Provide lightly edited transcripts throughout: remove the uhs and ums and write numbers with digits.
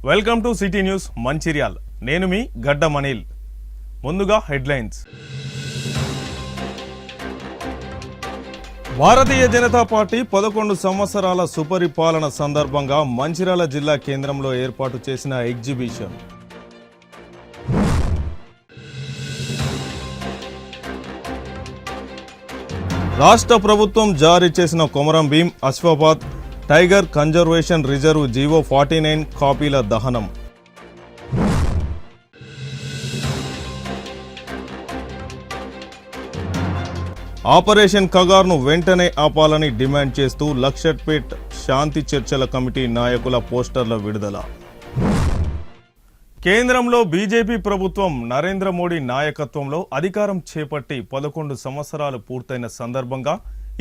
Welcome to city news Mancherial. నేను మీ గడ్డ మనీల్. ముందుగా హెడ్లైన్స్. భారతీయ జనతా పార్టీ 11 సంవత్సరాల సుపరిపాలన సందర్భంగా మంచిర్యాల జిల్లా కేంద్రంలో ఏర్పాటు చేసిన ఎగ్జిబిషన్. రాష్ట్ర ప్రభుత్వం జారీ చేసిన Komaram Bheem Asifabad tiger conservation reserve GO 49 కాపీల దహనం. ఆపరేషన్ కగార్ను వెంటనే ఆపాలని డిమాండ్ చేస్తూ లక్షట్పేట్ శాంతి చర్చల కమిటీ నాయకుల పోస్టర్ల విడుదల. కేంద్రంలో బీజేపీ ప్రభుత్వం నరేంద్ర మోడీ నాయకత్వంలో అధికారం చేపట్టి 11 సంవత్సరాలు పూర్తయిన సందర్భంగా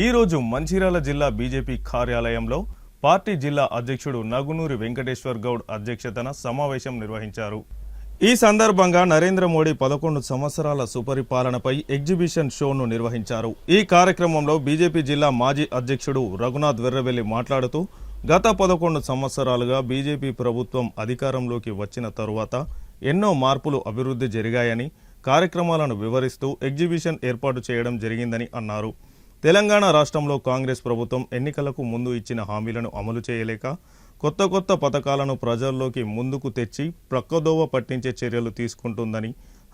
ఈరోజు మంచిర్యాల జిల్లా బీజేపీ కార్యాలయంలో పార్టీ జిల్లా అధ్యక్షుడు నగునూరి వెంకటేశ్వర్ గౌడ్ అధ్యక్షతన సమావేశం నిర్వహించారు. ఈ సందర్భంగా నరేంద్ర మోడీ 11 సంవత్సరాల సుపరిపాలనపై ఎగ్జిబిషన్ షోను నిర్వహించారు. ఈ కార్యక్రమంలో బీజేపీ జిల్లా మాజీ అధ్యక్షుడు రఘునాథ్ వెర్రవెల్లి మాట్లాడుతూ గత 11 సంవత్సరాలుగా బీజేపీ ప్రభుత్వం అధికారంలోకి వచ్చిన తరువాత ఎన్నో మార్పులు అభివృద్ధి జరిగాయని కార్యక్రమాలను వివరిస్తూ ఎగ్జిబిషన్ ఏర్పాటు చేయడం జరిగిందని అన్నారు. తెలంగాణ రాష్ట్రంలో కాంగ్రెస్ ప్రభుత్వం ఎన్నికలకు ముందు ఇచ్చిన హామీలను అమలు చేయలేక కొత్త పథకాలను ప్రజల్లోకి ముందుకు తెచ్చి ప్రక్కదోవ పట్టించే చర్యలు తీసుకుంటుందని,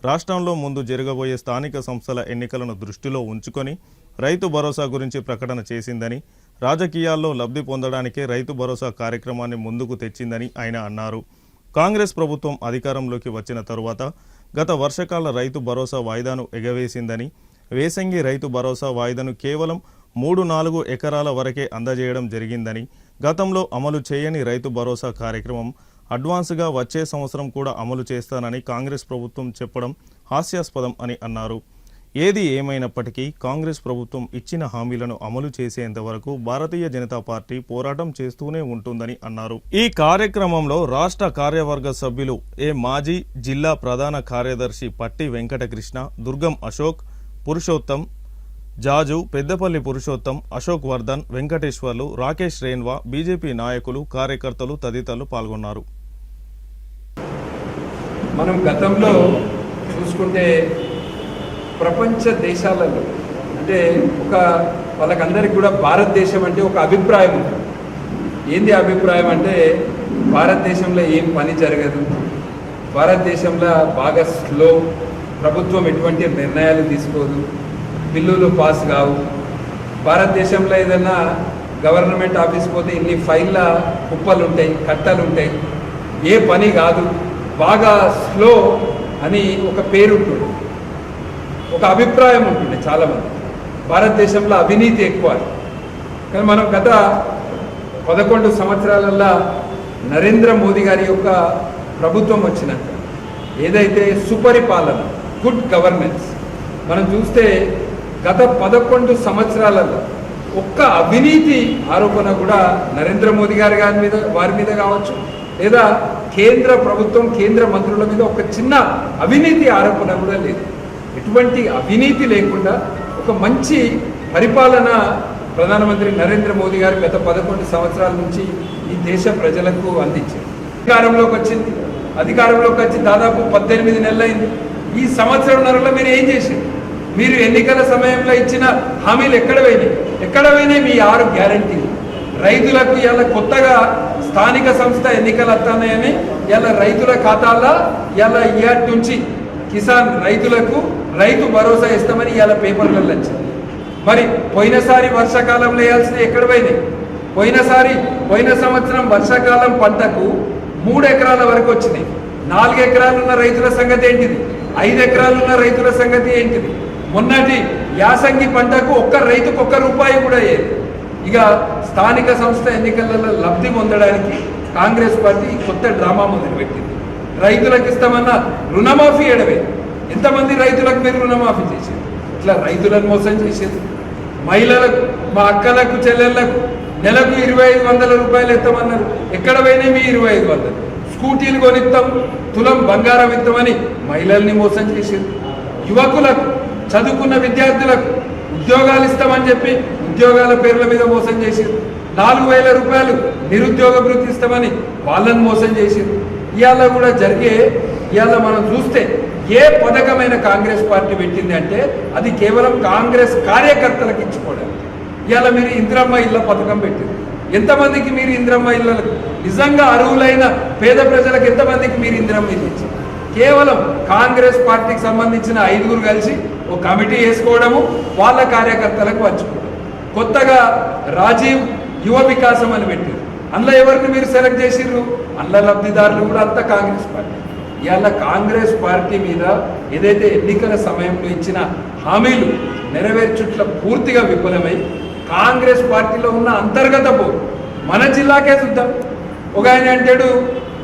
రాష్ట్రంలో ముందు జరగబోయే స్థానిక సంస్థల ఎన్నికలను దృష్టిలో ఉంచుకొని రైతు భరోసా గురించి ప్రకటన చేసిందని, రాజకీయాల్లో లబ్ధి పొందడానికే రైతు భరోసా కార్యక్రమాన్ని ముందుకు తెచ్చిందని ఆయన అన్నారు. కాంగ్రెస్ ప్రభుత్వం అధికారంలోకి వచ్చిన తరువాత గత వర్షకాల రైతు భరోసా వాయిదాను ఎగవేసిందని, వేసంగి రైతు భరోసా వాయిదాను కేవలం 3-4 ఎకరాల వరకే అందజేయడం జరిగిందని, గతంలో అమలు చేయని రైతు భరోసా కార్యక్రమం అడ్వాన్స్గా వచ్చే సంవత్సరం కూడా అమలు చేస్తానని కాంగ్రెస్ ప్రభుత్వం చెప్పడం హాస్యాస్పదం అని అన్నారు. ఏది ఏమైనప్పటికీ కాంగ్రెస్ ప్రభుత్వం ఇచ్చిన హామీలను అమలు చేసేంత వరకు భారతీయ జనతా పార్టీ పోరాటం చేస్తూనే ఉంటుందని అన్నారు. ఈ కార్యక్రమంలో రాష్ట్ర కార్యవర్గ సభ్యులు మాజీ జిల్లా ప్రధాన కార్యదర్శి పట్టి వెంకటకృష్ణ, దుర్గం అశోక్, పురుషోత్తం, జాజు, పెద్దపల్లి పురుషోత్తం, అశోక్ వర్ధన్, వెంకటేశ్వర్లు, రాకేష్ రేన్వా, బీజేపీ నాయకులు, కార్యకర్తలు తదితరులు పాల్గొన్నారు. మనం గతంలో చూసుకుంటే ప్రపంచ దేశాలలో అంటే వాళ్ళకందరికీ కూడా భారతదేశం అంటే ఒక అభిప్రాయం ఉంటుంది. ఏంది అభిప్రాయం అంటే భారతదేశంలో ఏం పని జరగదు, భారతదేశంలో బాగా స్లో, ప్రభుత్వం ఎటువంటి నిర్ణయాలు తీసుకోదు, బిల్లులు పాస్ కావు, భారతదేశంలో ఏదైనా గవర్నమెంట్ ఆఫీస్ పోతే ఇన్ని ఫైళ్ళ కుప్పలు ఉంటాయి, కట్టలు ఉంటాయి, ఏ పని కాదు, బాగా స్లో అని ఒక పేరు ఉంటుంది, ఒక అభిప్రాయం ఉంటుంది చాలామంది. భారతదేశంలో అవినీతి ఎక్కువ. కానీ మనం గత 11 సంవత్సరాలలో నరేంద్ర మోదీ గారి యొక్క ప్రభుత్వం వచ్చినాక ఏదైతే సుపరిపాలన, గుడ్ గవర్నెన్స్ మనం చూస్తే గత 11 సంవత్సరాలలో ఒక్క అవినీతి ఆరోపణ కూడా నరేంద్ర మోదీ వారి మీద కావచ్చు, లేదా కేంద్ర ప్రభుత్వం కేంద్ర మంత్రుల మీద ఒక చిన్న అవినీతి ఆరోపణ కూడా లేదు. ఎటువంటి అవినీతి లేకుండా ఒక మంచి పరిపాలన ప్రధానమంత్రి నరేంద్ర మోదీ గారు గత 11 సంవత్సరాల నుంచి ఈ దేశ ప్రజలకు అందించారు. అధికారంలోకి వచ్చి దాదాపు 18 నెలలైంది. ఈ సంవత్సరంన్నరలో మీరు ఏం చేశారు? మీరు ఎన్నికల సమయంలో ఇచ్చిన హామీలు ఎక్కడ పోయినాయి? మీ 6 గ్యారంటీలు రైతులకు ఇలా కొత్తగా స్థానిక సంస్థ ఎన్నికలు వస్తున్నాయని ఇలా రైతుల ఖాతాల్లో ఇలా ఇయర్ నుంచి కిసాన్ రైతులకు రైతు భరోసా ఇస్తామని ఇలా పేపర్లలో వచ్చింది. మరి పోయినసారి వర్షాకాలంలో వేయాల్సినవి ఎక్కడ పోయినాయి? పోయిన సంవత్సరం వర్షాకాలం పంటకు 3 ఎకరాల వరకు వచ్చినాయి. 4 ఎకరాలు ఉన్న రైతుల సంగతి ఏంటిది? 5 ఎకరాలు ఉన్న రైతుల సంగతి ఏంటిది? మొన్నటి యాసంగి పంటకు ఒక్క రైతుకు ₹1 కూడా అయ్యేది. ఇక స్థానిక సంస్థ ఎన్నికలలో లబ్ధి పొందడానికి కాంగ్రెస్ పార్టీ కొత్త డ్రామా మొదలుపెట్టింది. రైతులకు ఇస్తామన్న రుణమాఫీ ఎడవే. ఎంతమంది రైతులకు మీరు రుణమాఫీ చేశారు? ఇట్లా రైతులను మోసం చేసేది. మహిళలకు, మా అక్కలకు, చెల్లెళ్లకు నెలకు ₹2,500 ఇస్తామన్నారు. ఎక్కడ పోయినాయి మీ 2,500? స్కూటీలు కొనిస్తాం, తులం బంగారం ఇస్తామని మహిళల్ని మోసం చేసేది. యువకులకు, చదువుకున్న విద్యార్థులకు ఉద్యోగాలు ఇస్తామని చెప్పి ఉద్యోగాల పేర్ల మీద మోసం చేసేది. ₹4,000 నిరుద్యోగ భృతి ఇస్తామని వాళ్ళని మోసం చేసింది. ఇవాళ కూడా జరిగే ఇవాళ మనం చూస్తే ఏ పథకమైన కాంగ్రెస్ పార్టీ పెట్టింది అంటే అది కేవలం కాంగ్రెస్ కార్యకర్తలకు ఇచ్చుకోవడానికి. ఇవాళ మీరు ఇందిరమ్మ ఇళ్ళ పథకం పెట్టింది. ఎంతమందికి మీరు ఇందిరమ్మ ఇళ్ళకు నిజంగా అర్హులైన పేద ప్రజలకు ఎంతమందికి మీరు ఇందిరమ్మ ఇల్లు ఇచ్చారు? కేవలం కాంగ్రెస్ పార్టీకి సంబంధించిన 5గురు కలిసి ఒక కమిటీ వేసుకోవడము, వాళ్ళ కార్యకర్తలకు పంచుకోవడం. కొత్తగా రాజీవ్ యువ వికాసం అని పెట్టారు. అందులో ఎవరిని మీరు సెలెక్ట్ చేసిర్రు? అందులో లబ్ధిదారులు కూడా అంతా కాంగ్రెస్ పార్టీ. ఇవాళ కాంగ్రెస్ పార్టీ మీద ఏదైతే ఎన్నికల సమయంలో ఇచ్చిన హామీలు నెరవేర్చుట్ల పూర్తిగా విఫలమై కాంగ్రెస్ పార్టీలో ఉన్న అంతర్గత పోరు మన జిల్లాకే చూద్దాం. ఒక ఆయన అంటాడు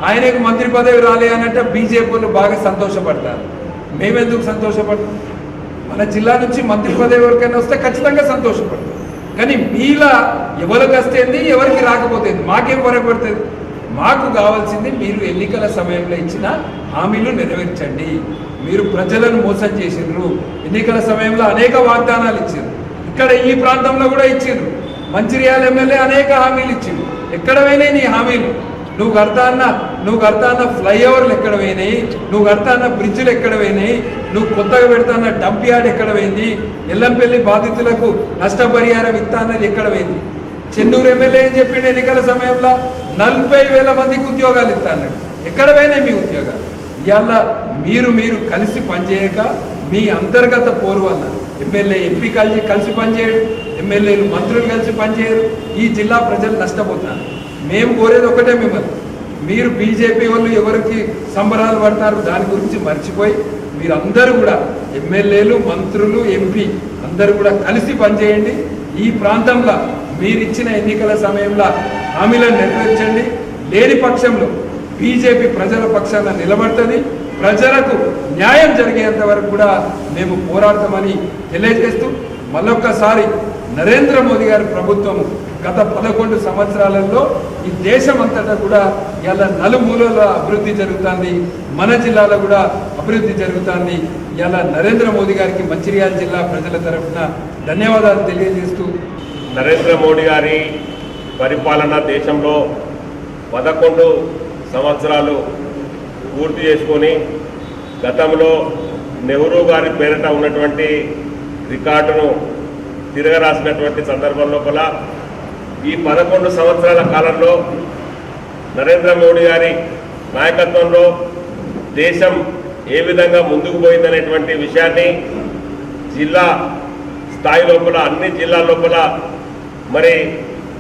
ఆయనకు మంత్రి పదవి రాలే అని అంటే బీజేపీలు బాగా సంతోషపడతారు. మేమెందుకు సంతోషపడతాం? మన జిల్లా నుంచి మంత్రి పదవి ఎవరికైనా వస్తే ఖచ్చితంగా సంతోషపడతాం. కానీ మీలా ఎవరికి వస్తేంది ఎవరికి రాకపోతేంది మాకేం పొరపడుతుంది? మాకు కావాల్సింది మీరు ఎన్నికల సమయంలో ఇచ్చిన హామీలు నెరవేర్చండి. మీరు ప్రజలను మోసం చేసిండ్రు. ఎన్నికల సమయంలో అనేక వాగ్దానాలు ఇచ్చారు. ఇక్కడ ఈ ప్రాంతంలో కూడా ఇచ్చిండ్రు. మంచిర్యాల ఎమ్మెల్యే అనేక హామీలు ఇచ్చిండ్రు. ఎక్కడ పోయినాయి నీ హామీలు? నువ్వు కడతా అన్న ఫ్లైఓవర్లు ఎక్కడ పోయినాయి? నువ్వు కడతా అన్న బ్రిడ్జ్లు ఎక్కడ పోయినాయి? నువ్వు కొత్తగా పెడతాన్న డంప్ యార్డ్ ఎక్కడ పోయింది? ఎల్లంపల్లి బాధితులకు నష్టపరిహారం ఇస్తా అన్నది ఎక్కడ పోయింది? చెన్నూరు ఎమ్మెల్యే ఏం చెప్పిండు ఎన్నికల సమయంలో? 40,000 మందికి ఉద్యోగాలు ఇస్తా అన్నాడు. ఎక్కడ పోయినాయి మీ ఉద్యోగాలు? ఇవాళ మీరు కలిసి పనిచేయక మీ అంతర్గత పోరు వల్ల ఎమ్మెల్యే ఎంపీ కలిసి పనిచేయడు, ఎమ్మెల్యేలు మంత్రులు కలిసి పనిచేయరు. ఈ జిల్లా ప్రజలు నష్టపోతున్నారు. మేము కోరేది ఒకటే మిమ్మల్ని, మీరు బీజేపీ వాళ్ళు ఎవరికి సంబరాలు పడతారు దాని గురించి మర్చిపోయి మీరందరూ కూడా ఎమ్మెల్యేలు మంత్రులు ఎంపీ అందరూ కూడా కలిసి పనిచేయండి. ఈ ప్రాంతంలో మీరిచ్చిన ఎన్నికల సమయంలో హామీలను నెరవేర్చండి. లేని పక్షంలో బీజేపీ ప్రజల పక్షాన నిలబడుతుంది. ప్రజలకు న్యాయం జరిగేంత వరకు కూడా మేము పోరాడతామని తెలియజేస్తూ మళ్ళొక్కసారి నరేంద్ర మోదీ గారి ప్రభుత్వం గత 11 సంవత్సరాలలో ఈ దేశం అంతటా కూడా ఇలా నలుమూలల అభివృద్ధి జరుగుతుంది. మన జిల్లాలో కూడా అభివృద్ధి జరుగుతుంది. ఇలా నరేంద్ర మోదీ గారికి మంచిర్యాల జిల్లా ప్రజల తరఫున ధన్యవాదాలు తెలియజేస్తూ, నరేంద్ర మోడీ గారి పరిపాలన దేశంలో 11 సంవత్సరాలు పూర్తి చేసుకొని గతంలో నెహ్రూ గారి పేరిట ఉన్నటువంటి రికార్డును తిరగరాసినటువంటి సందర్భం లోపల ఈ 11 సంవత్సరాల కాలంలో నరేంద్ర మోడీ గారి నాయకత్వంలో దేశం ఏ విధంగా ముందుకు పోయిందనేటువంటి విషయాన్ని జిల్లా స్థాయి లోపల అన్ని జిల్లాల లోపల మరి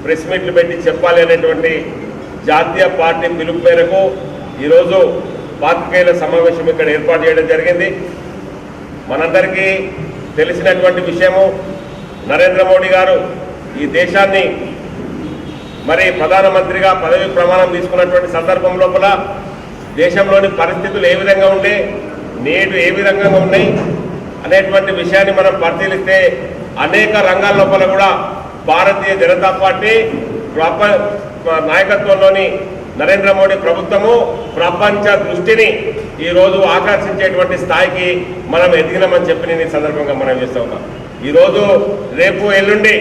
ప్రెస్ మీట్లు పెట్టి చెప్పాలి అనేటువంటి జాతీయ పార్టీ పిలుపు మేరకు ఈరోజు పాత్రికేయుల సమావేశం ఇక్కడ ఏర్పాటు చేయడం జరిగింది. మనందరికీ తెలిసినటువంటి విషయము, నరేంద్ర మోడీ గారు ఈ దేశాన్ని మరి ప్రధానమంత్రిగా పదవి ప్రమాణం తీసుకున్నటువంటి సందర్భం లోపల దేశంలోని పరిస్థితులు ఏ విధంగా ఉండే, నేడు ఏ విధంగా ఉన్నాయి అనేటువంటి విషయాన్ని మనం పరిశీలిస్తే అనేక రంగాల లోపల కూడా భారతీయ జనతా పార్టీ నాయకత్వంలోని నరేంద్ర మోడీ ప్రభుత్వము ప్రపంచ దృష్టిని ఈరోజు ఆకర్షించేటువంటి స్థాయికి మనం ఎదిగినామని చెప్పి నేను ఈ సందర్భంగా మనం చేస్తూ ఉన్నాం. ఈరోజు రేపు ఎల్లుండి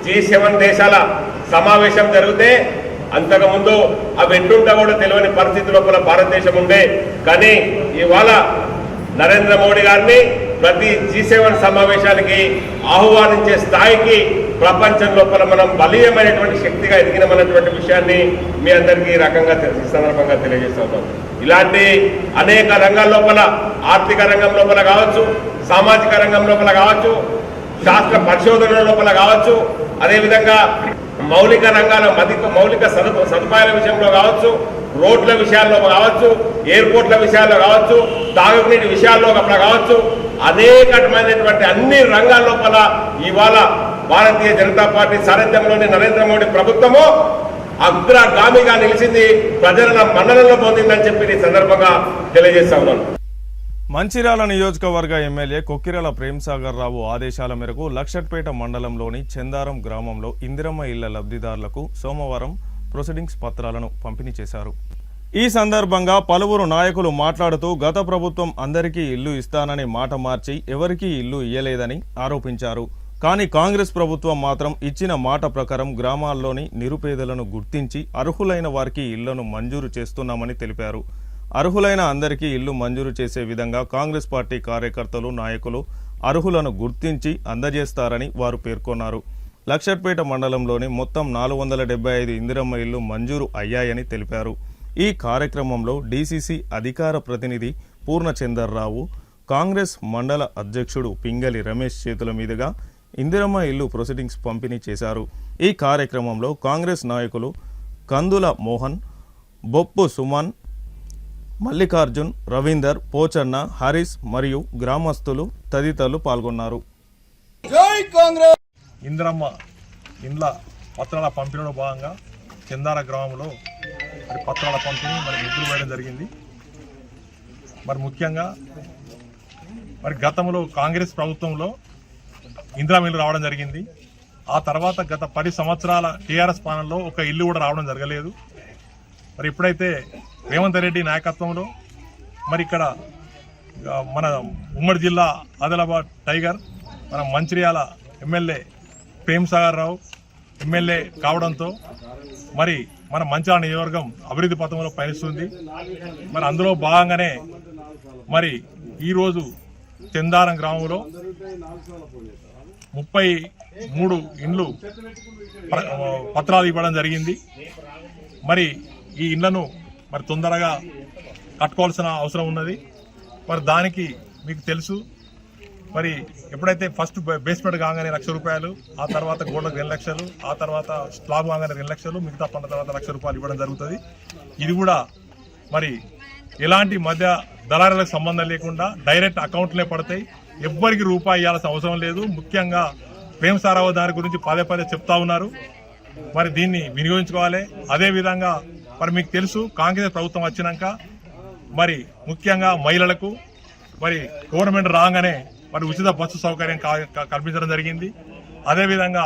G7 దేశాల సమావేశం జరిగితే అంతకుముందు అవి ఎట్లుంటా కూడా తెలియని పరిస్థితి లోపల భారతదేశం ఉండే. కానీ ఇవాళ నరేంద్ర మోడీ గారిని ప్రతి G7 సమావేశానికి ఆహ్వానించే స్థాయికి ప్రపంచం లోపల మనం బలీయమైనటువంటి శక్తిగా ఎదిగినమన్నటువంటి విషయాన్ని మీ అందరికీ ఈ రకంగా ఈ సందర్భంగా తెలియజేస్తూ ఉన్నాం. ఇలాంటి అనేక రంగాల లోపల, ఆర్థిక రంగం లోపల కావచ్చు, సామాజిక రంగం లోపల కావచ్చు, శాస్త్ర పరిశోధనల లోపల కావచ్చు, అదేవిధంగా మౌలిక రంగాల మౌలిక సదుపాయాల విషయంలో కావచ్చు, రోడ్ల విషయాల్లో కావచ్చు, ఎయిర్పోర్ట్ల విషయాల్లో కావచ్చు, తాగునీటి విషయాల్లో కావచ్చు, అనేకమైనటువంటి అన్ని రంగాల లోపల ఇవాళ భారతీయ జనతా పార్టీ సారథ్యంలోని నరేంద్ర మోడీ ప్రభుత్వము అగ్రగామిగా నిలిచింది, ప్రజల మన్ననలో పొందిందని చెప్పి ఈ సందర్భంగా తెలియజేస్తా ఉన్నాను. మంచిర్యాల నియోజకవర్గ ఎమ్మెల్యే కొక్కిరాల ప్రేమ్సాగర్ రావు ఆదేశాల మేరకు లక్షట్పేట మండలంలోని చందారం గ్రామంలో ఇందిరమ్మ ఇళ్ల లబ్ధిదారులకు సోమవారం ప్రొసీడింగ్స్ పత్రాలను పంపిణీ చేశారు. ఈ సందర్భంగా పలువురు నాయకులు మాట్లాడుతూ గత ప్రభుత్వం అందరికీ ఇల్లు ఇస్తానని మాట మార్చి ఎవరికీ ఇల్లు ఇయ్యలేదని ఆరోపించారు. కానీ కాంగ్రెస్ ప్రభుత్వం మాత్రం ఇచ్చిన మాట ప్రకారం గ్రామాల్లోని నిరుపేదలను గుర్తించి అర్హులైన వారికి ఇళ్లను మంజూరు చేస్తున్నామని తెలిపారు. అర్హులైన అందరికీ ఇల్లు మంజూరు చేసే విధంగా కాంగ్రెస్ పార్టీ కార్యకర్తలు నాయకులు అర్హులను గుర్తించి అందజేస్తారని వారు పేర్కొన్నారు. లక్షట్పేట మండలంలోని మొత్తం 475 ఇందిరమ్మ ఇల్లు మంజూరు అయ్యాయని తెలిపారు. ఈ కార్యక్రమంలో డీసీసీ అధికార ప్రతినిధి పూర్ణచందర్రావు, కాంగ్రెస్ మండల అధ్యక్షుడు పింగళి రమేష్ చేతుల మీదుగా ఇందిరమ్మ ఇల్లు ప్రొసీడింగ్స్ పంపిణీ చేశారు. ఈ కార్యక్రమంలో కాంగ్రెస్ నాయకులు కందుల మోహన్, బొప్పు సుమన్, మల్లికార్జున్, రవీందర్, పోచన్న, హరీష్ మరియు గ్రామస్తులు తదితరులు పాల్గొన్నారు. ఇందిరమ్మ ఇండ్ల పత్రాల పంపిణీలో భాగంగా చందార గ్రామంలో మరి పత్రాల పంపిణీ మరి ఎదురు వేయడం జరిగింది. మరి ముఖ్యంగా మరి గతంలో కాంగ్రెస్ ప్రభుత్వంలో ఇందిరమ్మ ఇల్లు రావడం జరిగింది. ఆ తర్వాత గత 10 సంవత్సరాల టీఆర్ఎస్ పాలనలో ఒక ఇల్లు కూడా రావడం జరగలేదు. మరి ఇప్పుడైతే రేవంత్ రెడ్డి నాయకత్వంలో మరి ఇక్కడ మన ఉమ్మడి జిల్లా ఆదిలాబాద్ టైగర్, మన మంచిర్యాల ఎమ్మెల్యే ప్రేమ్సాగర్ రావు ఎమ్మెల్యే కావడంతో మరి మన మంచిర్యాల నియోజకవర్గం అభివృద్ధి పథంలో పయనిస్తుంది. మరి అందులో భాగంగానే మరి ఈరోజు చందారం గ్రామంలో 33 ఇండ్లు పత్రాలు ఇవ్వడం జరిగింది. మరి ఈ ఇండ్లను మరి తొందరగా కట్టుకోవాల్సిన అవసరం ఉన్నది. మరి దానికి మీకు తెలుసు, మరి ఎప్పుడైతే ఫస్ట్ బేస్మెంట్ కాగానే ₹1,00,000, ఆ తర్వాత గోడకు 2 లక్షలు, ఆ తర్వాత స్లాబ్ కాగానే 2 లక్షలు, మిగతా పనుల తర్వాత ₹1,00,000 ఇవ్వడం జరుగుతుంది. ఇది కూడా మరి ఎలాంటి మధ్య దళారులకు సంబంధం లేకుండా డైరెక్ట్ అకౌంట్లే పడతాయి. ఎవ్వరికి రూపాయి ఇవ్వాల్సిన అవసరం లేదు. ముఖ్యంగా ప్రేమసారావు దాని గురించి పదే చెప్తా ఉన్నారు. మరి దీన్ని వినియోగించుకోవాలి. అదేవిధంగా మరి మీకు తెలుసు, కాంగ్రెస్ ప్రభుత్వం వచ్చినాక మరి ముఖ్యంగా మహిళలకు మరి గవర్నమెంట్ రాగానే మరి ఉచిత బస్సు సౌకర్యం కల్పించడం జరిగింది. అదేవిధంగా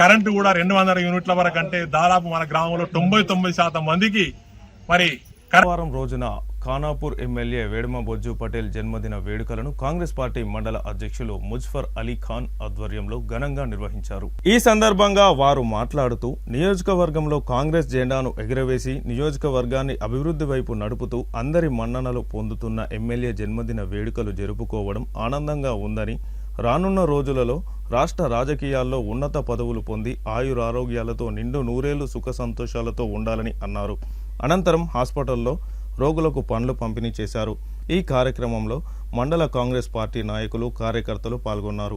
కరెంటు కూడా 200 యూనిట్ల వరకు, అంటే దాదాపు మన గ్రామంలో 99% మందికి మరి వారం రోజున ఖానాపూర్ ఎమ్మెల్యే వేడుమ బొజ్జు పటేల్ జన్మదిన వేడుకలను కాంగ్రెస్ పార్టీ మండల అధ్యక్షులు ముజఫర్ అలీ ఖాన్ ఆధ్వర్యంలో ఘనంగా నిర్వహించారు. ఈ సందర్భంగా వారు మాట్లాడుతూ నియోజకవర్గంలో కాంగ్రెస్ జెండాను ఎగురవేసి నియోజకవర్గాన్ని అభివృద్ధి వైపు నడుపుతూ అందరి మన్ననలు పొందుతున్న ఎమ్మెల్యే జన్మదిన వేడుకలు జరుపుకోవడం ఆనందంగా ఉందని, రానున్న రోజులలో రాష్ట్ర రాజకీయాల్లో ఉన్నత పదవులు పొంది ఆయురారోగ్యాలతో నిండు నూరేళ్లు సుఖ సంతోషాలతో ఉండాలని అన్నారు. అనంతరం హాస్పిటల్లో రోగులకు పండ్లు పంపిణీ చేశారు. ఈ కార్యక్రమంలో మండల కాంగ్రెస్ పార్టీ నాయకులు, కార్యకర్తలు పాల్గొన్నారు.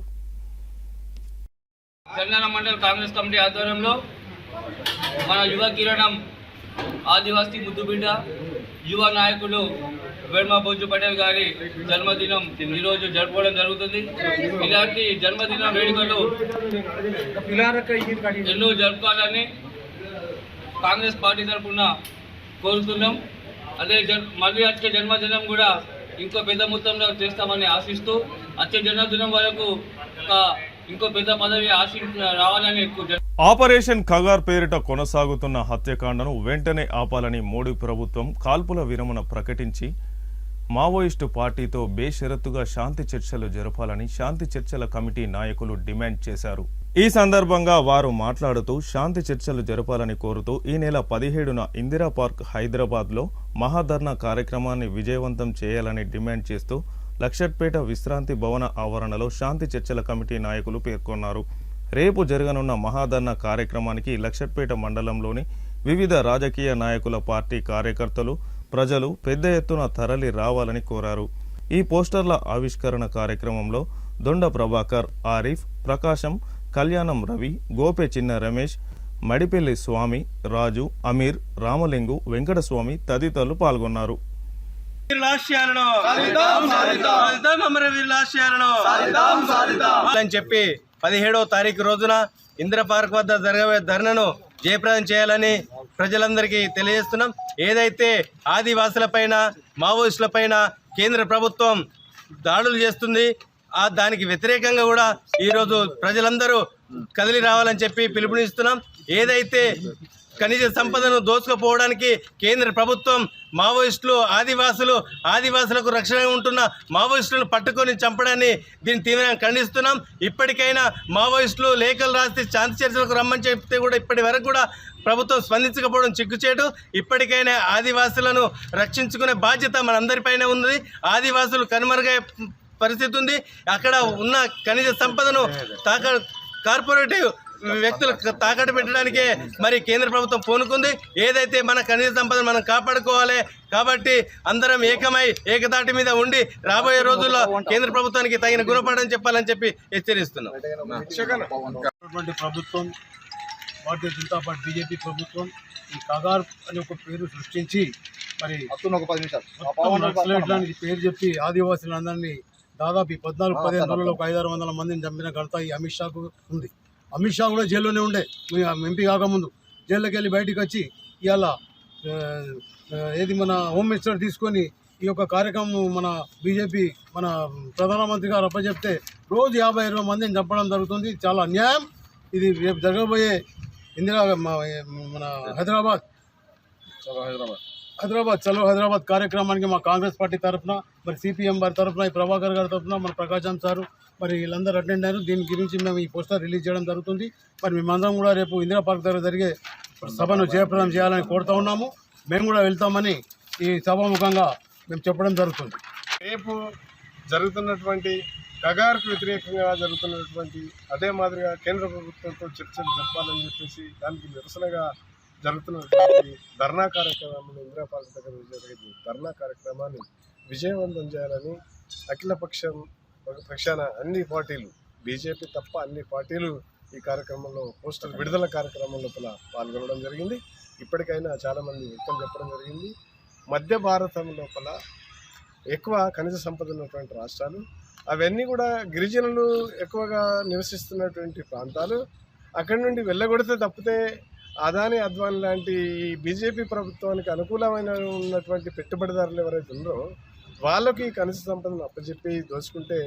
తెలంగాణ మండల కాంగ్రెస్ కమిటీ ఆధ్వర్యంలో మన యువ కిరణం, ఆదివాసీ ముద్దుబిడ్డ, యువ నాయకులు వేడుమ బొజ్జు పటేల్ గారి జన్మదినం ఈరోజు జరుపుకోవడం జరుగుతుంది. ఇలాంటి జన్మదిన వేడుకలు ఎన్నో జరుపుకోవాలని కాంగ్రెస్ పార్టీ తరఫున కోరుతున్నాం. అదే మళ్ళీ వచ్చే జన్మదినం కూడా ఇంకో పెద్ద మొత్తంలో చేస్తామని ఆశిస్తూ వచ్చే జన్మదినం వరకు ఇంకో పెద్ద పదవి రావాలని ఆపరేషన్ ఖగార్ పేరిట కొనసాగుతున్న హత్యకాండను వెంటనే ఆపాలని మోడీ ప్రభుత్వం కాల్పుల విరమణ ప్రకటించి మావోయిస్టు పార్టీతో బేషరతుగా శాంతి చర్చలు జరపాలని శాంతి చర్చల కమిటీ నాయకులు డిమాండ్ చేశారు. ఈ సందర్భంగా వారు మాట్లాడుతూ శాంతి చర్చలు జరపాలని కోరుతూ ఈ నెల 17న ఇందిరా పార్క్ హైదరాబాద్లో మహాధర్నా కార్యక్రమాన్ని విజయవంతం చేయాలని డిమాండ్ చేస్తూ లక్షట్పేట విశ్రాంతి భవన ఆవరణలో శాంతి చర్చల కమిటీ నాయకులు పేర్కొన్నారు. రేపు జరగనున్న మహాధర్నా కార్యక్రమానికి లక్షట్పేట మండలంలోని వివిధ రాజకీయ నాయకుల పార్టీ కార్యకర్తలు, ప్రజలు పెద్ద ఎత్తున తరలి రావాలని కోరారు. ఈ పోస్టర్ల ఆవిష్కరణ కార్యక్రమంలో దొండ ప్రభాకర్, ఆరిఫ్, ప్రకాశం, కళ్యాణం రవి, గోపే చిన్న రమేష్, మడిపెల్లి స్వామి, రాజు, అమీర్, రామలింగు, వెంకటస్వామి తదితరులు పాల్గొన్నారు. అని చెప్పి 17వ తారీఖు రోజున ఇందిరా పార్క్ వద్ద జరగబోయే ధర్నాను జయప్రదం చేయాలని ప్రజలందరికీ తెలియజేస్తున్నాం. ఏదైతే ఆదివాసులపైన, మావోయిస్టులపైన కేంద్ర ప్రభుత్వం దాడులు చేస్తుంది, దానికి వ్యతిరేకంగా కూడా ఈరోజు ప్రజలందరూ కదిలి రావాలని చెప్పి పిలుపునిస్తున్నాం. ఏదైతే ఖనిజ సంపదను దోచుకుపోవడానికి కేంద్ర ప్రభుత్వం మావోయిస్టులు ఆదివాసులకు రక్షణగా ఉంటున్న మావోయిస్టులను పట్టుకొని చంపడాన్ని దీన్ని తీవ్రంగా ఖండిస్తున్నాం. ఇప్పటికైనా మావోయిస్టులు లేఖలు రాస్తే శాంతి చర్చలకు రమ్మని చెప్తే కూడా ఇప్పటి వరకు కూడా ప్రభుత్వం స్పందించకపోవడం చిక్కుచేటు. ఇప్పటికైనా ఆదివాసులను రక్షించుకునే బాధ్యత మనందరిపైన ఉంది. ఆదివాసులు కనుమరుగయ్యే పరిస్థితి ఉంది. అక్కడ ఉన్న ఖనిజ సంపదను కార్పొరేటివ్ వ్యక్తులకు తాకట్టు పెట్టడానికే మరి కేంద్ర ప్రభుత్వం పూనుకుంది. ఏదైతే మన ఖనిజ సంపదను మనం కాపాడుకోవాలి కాబట్టి అందరం ఏకమై ఏకతాటి మీద ఉండి రాబోయే రోజుల్లో కేంద్ర ప్రభుత్వానికి తగిన గుణపాఠం చెప్పాలని చెప్పి హెచ్చరిస్తున్నాం. ప్రభుత్వం భారతీయ జనతా పార్టీ బీజేపీ ప్రభుత్వం ఈ కగార్ అనే ఒక పేరు సృష్టించి మరి నక్సలైట్లని పేరు చెప్పి ఆదివాసులందరినీ దాదాపు 14-15 రోజుల్లో 500-600 మందిని చంపిన ఘనత ఈ అమిత్ షాకు ఉంది. అమిత్ షా కూడా జైల్లోనే ఉండే ఎంపీ కాకముందు. జైల్లోకి వెళ్ళి బయటికి వచ్చి ఇవాళ మన హోమ్ మినిస్టర్ తీసుకొని ఈ యొక్క కార్యక్రమం మన బీజేపీ మన ప్రధానమంత్రి గారు అప్పచెప్తే రోజు 50-20 మందిని చంపడం జరుగుతుంది. చాలా అన్యాయం ఇది. రేపు జరగబోయే మన హైదరాబాద్ చలో హైదరాబాద్ కార్యక్రమానికి మా కాంగ్రెస్ పార్టీ తరఫున మరి సిపిఎం వారి తరఫున ప్రభాకర్ గారి తరఫున మన ప్రకాశం సారు మరి వీళ్ళందరూ అటెండ్ అయ్యారు. దీని గురించి మేము ఈ పోస్టర్ రిలీజ్ చేయడం జరుగుతుంది. మరి మేమందరం కూడా రేపు ఇందిరా పార్క్ దగ్గర జరిగే సభను జయప్రదం చేయాలని కోరుతా ఉన్నాము. మేము కూడా వెళ్తామని ఈ సభాముఖంగా మేము చెప్పడం జరుగుతుంది. రేపు జరుగుతున్నటువంటి కగార్కు వ్యతిరేకంగా జరుగుతున్నటువంటి అదే మాదిరిగా కేంద్ర ప్రభుత్వంతో చర్చలు జరపాలని చెప్పేసి దానికి నిరసనగా జరుగుతున్నటువంటి ధర్నా కార్యక్రమాన్ని ఇందిరా పార్క్ దగ్గర జరిగే ధర్నా కార్యక్రమాన్ని విజయవంతం చేయాలని అఖిల పక్షాన అన్ని పార్టీలు బీజేపీ తప్ప అన్ని పార్టీలు ఈ కార్యక్రమంలో పోస్టర్ విడుదల కార్యక్రమం లోపల పాల్గొనడం జరిగింది. ఇప్పటికైనా చాలామంది వ్యక్తులు చెప్పడం జరిగింది. మధ్య భారతం లోపల ఎక్కువ ఖనిజ సంపద ఉన్నటువంటి రాష్ట్రాలు అవన్నీ కూడా గిరిజనులు ఎక్కువగా నివసిస్తున్నటువంటి ప్రాంతాలు. అక్కడి నుండి వెళ్ళగొడితే తప్పితే అదాని అద్వాని లాంటి ఈ బీజేపీ ప్రభుత్వానికి అనుకూలమైన ఉన్నటువంటి పెట్టుబడిదారులు ఎవరైతే ఉన్నారో వాళ్ళకి ఖనిజ సంపదను అప్పచెప్పి దోచుకుంటే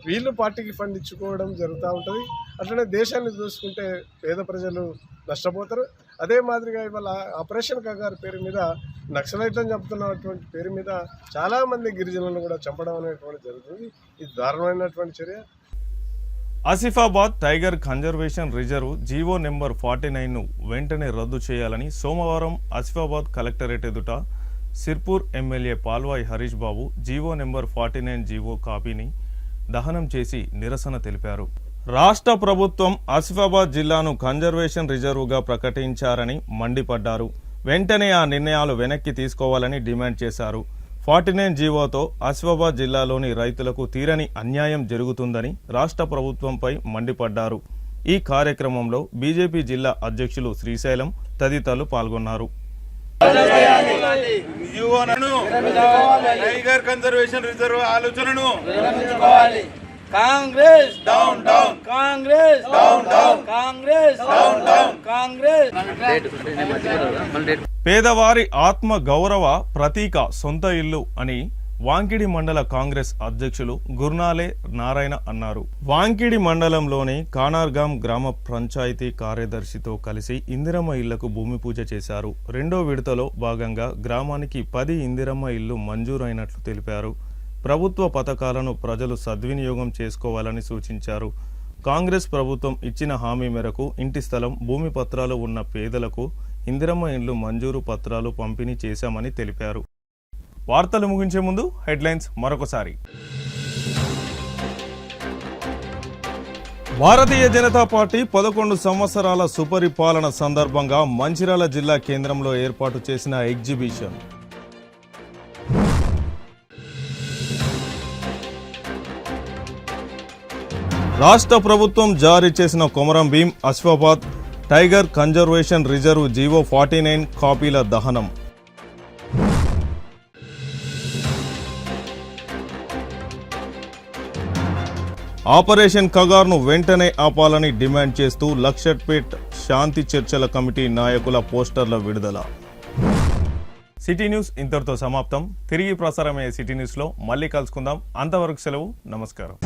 వీళ్ళు పార్టీకి ఫండ్ ఇచ్చుకోవడం జరుగుతూ ఉంటుంది. అట్లనే దేశాన్ని దోచుకుంటే పేద ప్రజలు నష్టపోతారు. అదే మాదిరిగా ఇవాళ ఆపరేషన్ కగార్ పేరు మీద నక్సలైట్లను చంపుతున్నటువంటి పేరు మీద చాలామంది గిరిజనులను కూడా చంపడం అనేటువంటి జరుగుతుంది. ఇది దారుణమైనటువంటి చర్య. Asifabad tiger conservation reserve GO number 49ను వెంటనే రద్దు చేయాలని సోమవారం ఆసిఫాబాద్ కలెక్టరేట్ ఎదుట Sirpur MLA Palvai Harish Babu GO number 49 GO కాపీని దహనం చేసి నిరసన తెలిపారు. రాష్ట్ర ప్రభుత్వం ఆసిఫాబాద్ జిల్లాను కన్జర్వేషన్ రిజర్వ్గా ప్రకటించారని మండిపడ్డారు. వెంటనే ఆ నిర్ణయాలు వెనక్కి తీసుకోవాలని డిమాండ్ చేశారు. 49 జీవోతో ఆసిఫాబాద్ జిల్లాలోని రైతులకు తీరని అన్యాయం జరుగుతుందని రాష్ట్ర ప్రభుత్వంపై మండిపడ్డారు. ఈ కార్యక్రమంలో బీజేపీ జిల్లా అధ్యక్షులు శ్రీశైలం తదితరులు పాల్గొన్నారు. టైగర్ కన్జర్వేషన్ రిజర్వ్ ఆలోచనను Congress down down, Congress down down, Congress down down, Congress. పేదవారి ఆత్మ గౌరవ ప్రతీక సొంత ఇల్లు అని వాంకిడి మండల కాంగ్రెస్ అధ్యక్షులు గుర్నాలే నారాయణ అన్నారు. వాంకిడి మండలంలోని కానార్గాం గ్రామ పంచాయతీ కార్యదర్శితో కలిసి ఇందిరమ్మ ఇళ్లకు భూమి పూజ చేశారు. రెండో విడతలో భాగంగా గ్రామానికి 10 ఇందిరమ్మ ఇళ్లు మంజూరైనట్లు తెలిపారు. ప్రభుత్వ పథకాలను ప్రజలు సద్వినియోగం చేసుకోవాలని సూచించారు. కాంగ్రెస్ ప్రభుత్వం ఇచ్చిన హామీ మేరకు ఇంటి స్థలం, భూమి పత్రాలు ఉన్న పేదలకు ఇందిరమ్మ ఇండ్లు మంజూరు పత్రాలు పంపిణీ చేశామని తెలిపారు. వార్తలు ముగించే ముందు హెడ్లైన్స్ మరొకసారి. భారతీయ జనతా పార్టీ 11 సంవత్సరాల సుపరిపాలన సందర్భంగా మంచిర్యాల జిల్లా కేంద్రంలో ఏర్పాటు చేసిన ఎగ్జిబిషన్. రాష్ట్ర ప్రభుత్వం జారీ చేసిన Komaram Bheem Asifabad tiger conservation reserve GO 49 కాపీల దహనం. ఆపరేషన్ కగార్ను వెంటనే ఆపాలని డిమాండ్ చేస్తూ లక్షట్పేట్ శాంతి చర్చల కమిటీ నాయకుల పోస్టర్ల విడుదల. సిటీ న్యూస్ ఇంతటితో సమాప్తం. తిరిగి ప్రసారమయ్యే సిటీ న్యూస్లో మళ్ళీ కలుసుకుందాం. అంతవరకు సెలవు. నమస్కారం.